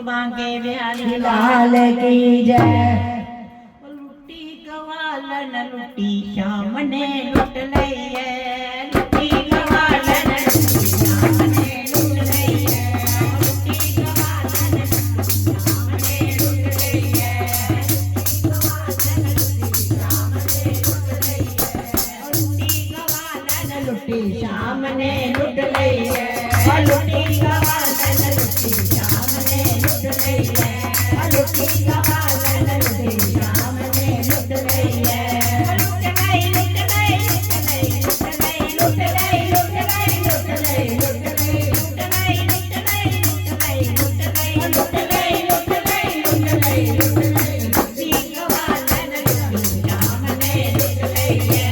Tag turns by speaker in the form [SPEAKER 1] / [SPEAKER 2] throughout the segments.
[SPEAKER 1] बांके बिहारी
[SPEAKER 2] लाल की जय।
[SPEAKER 1] लुटी गवालन लुटी श्याम ने लुट लई है। लुटी गवालन लुटी श्याम ने लुट लई है। लुटी गवालन लुटी श्याम ने लुट लई है। लुटी गवालन लुटी श्याम ने लुट लई है। लुटी गवालन लुटी श्याम ने लुट लई है। लुटी गवालन लुटी श्याम ने लुट लई है। लुट लई लुट लई लुट लई लुट लई लुट लई लुट लई लुट लई लुट लई लुट लई लुट लई लुट लई लुट लई लुट लई लुट लई लुटी गवालन लुटी श्याम ने लुट लई है।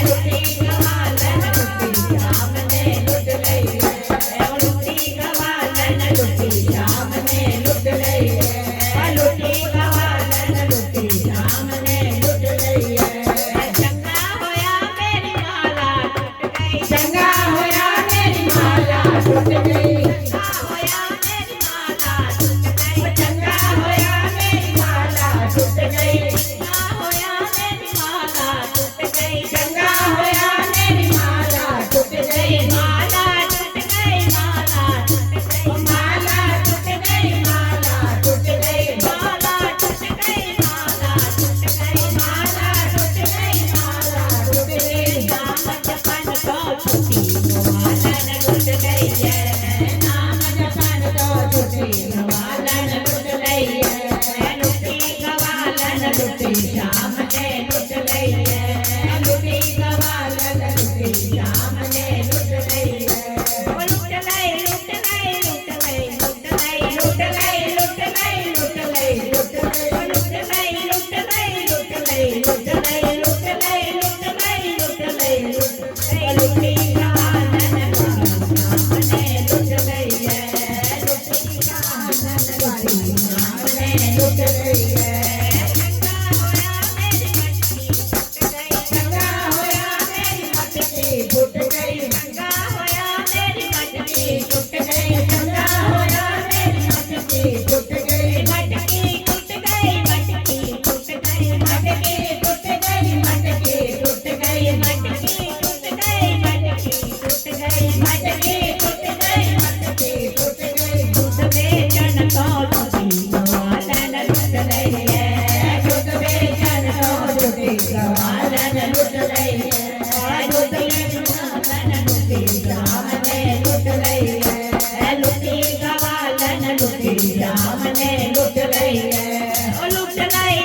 [SPEAKER 1] लुटी गवालन लुटी श्याम ने लुट लई है। लुटी गवालन लुटी श्याम ने लुट लई है। लुटी गवालन लुटी श्याम ने लुट लई है। चंगा होया मेरी माला टूट गई।
[SPEAKER 2] चंगा होया मेरी माला टूट गई।
[SPEAKER 1] चंगा होया मेरी माला टूट गई।
[SPEAKER 2] चंगा होया मेरी माला टूट गई।
[SPEAKER 1] चंगा होया मेरी माला टूट गई।
[SPEAKER 2] चंगा होया मेरी माला टूट गई।
[SPEAKER 1] माला टूट गई। माला टूट गई।
[SPEAKER 2] माला टूट गई। माला टूट गई।
[SPEAKER 1] माला टूट गई। माला टूट गई।
[SPEAKER 2] माला टूट गई। माला टूट गई।
[SPEAKER 1] नाम जपन तो छुट्टी गवालन लुट गई है।
[SPEAKER 2] नाम जपन तो छुट्टी गवालन लुट गई है।
[SPEAKER 1] लुटी गवालन लुटी श्याम ने लुट लई है।
[SPEAKER 2] लुटी गवालन लुटी श्याम ने लुट गई है।
[SPEAKER 1] लुट लई लुट लई लुट लई लुट लई
[SPEAKER 2] लुट गई लुट गई लुट गई लुट गई
[SPEAKER 1] लुट लई लुट लई लुट लई लुट लई लुट लई लुट लई लुट लई लुट लई लुटी गवालन लुटी श्याम ने लुट लई है। लुटी गवालन लुटी श्याम ने
[SPEAKER 2] लुट गई है।
[SPEAKER 1] चंगा होया मेरी मटकी टूट गई।
[SPEAKER 2] चंगा होया मेरी मटकी फूट गई।
[SPEAKER 1] चंगा होया मेरी मटकी
[SPEAKER 2] टूट गई। चंगा होया मेरी मटकी टूट गई।
[SPEAKER 1] मटकी टूट गई। मटकी टूट गई।
[SPEAKER 2] मटकी टूट गई। मटकी टूट गई।
[SPEAKER 1] मटकी टूट गई। मटकी टूट गई।
[SPEAKER 2] मटकी टूट गई। मटकी टूट गई।
[SPEAKER 1] दूध बेचन तो लुटी गवालन लुट लई है।
[SPEAKER 2] दूध बेचन तो लुटी गवालन लुट गई है। दूध
[SPEAKER 1] गवालन लुटी श्याम ने लुट लई है। लुटी गवालन लुटी श्याम ने लुट लई है। लुट लई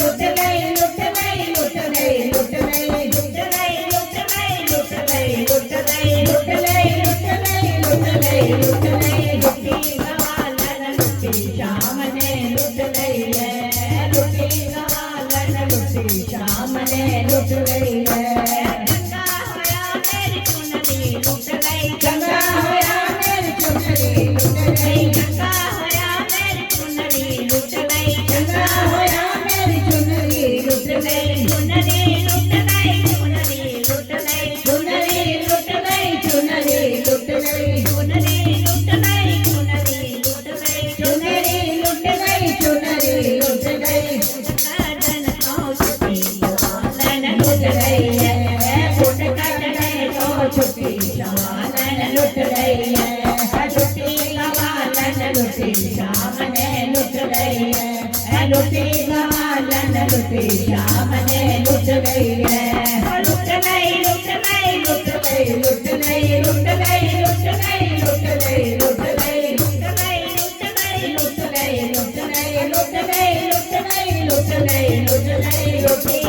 [SPEAKER 1] लुट लई लुट लई लुट लई
[SPEAKER 2] लुट गई लुट गई लुट गई
[SPEAKER 1] लुट लई लुट लई लुट लई लुट लई लुट
[SPEAKER 2] लुट गई लुट गई लुट गई लुट गई।
[SPEAKER 1] लुटी गवालन लुटी श्याम ने लुट लई है। लुटी गवालन लुटी श्याम ने लुट लई है। चंगा होया मेरी चुनरी लुट लई।
[SPEAKER 2] चंगा होया मेरी चुनरी लुट गई।
[SPEAKER 1] चंगा होया मेरी चुनरी लुट लई।
[SPEAKER 2] चंगा होया मेरी चुनरी लुट गई।
[SPEAKER 1] चुनरी लुट लई। चुनरी लुट लई।
[SPEAKER 2] चुनरी लुट गई। चुनरी लुट गई।
[SPEAKER 1] चुनरी लुट लई। चुनरी लुट लई।
[SPEAKER 2] चुनरी लुट गई। चुनरी लुट गई।
[SPEAKER 1] काटन तो छुट्टी गवालन लुट गई है। फुट काटने तो छुट्टी गवालन लुट गई है। लुटी गवालन लुटी श्याम ने लुट गई है। लुटी गवालन लुटी श्याम ने लुट गई है। लुट गई लुट गई लुट गई लुट गई लुट गई लुट गई लुट गई लुट गई लुट गई लुट गई लुट गई लुट गई लुट गई लुट गई लुट गई लुट गई लुट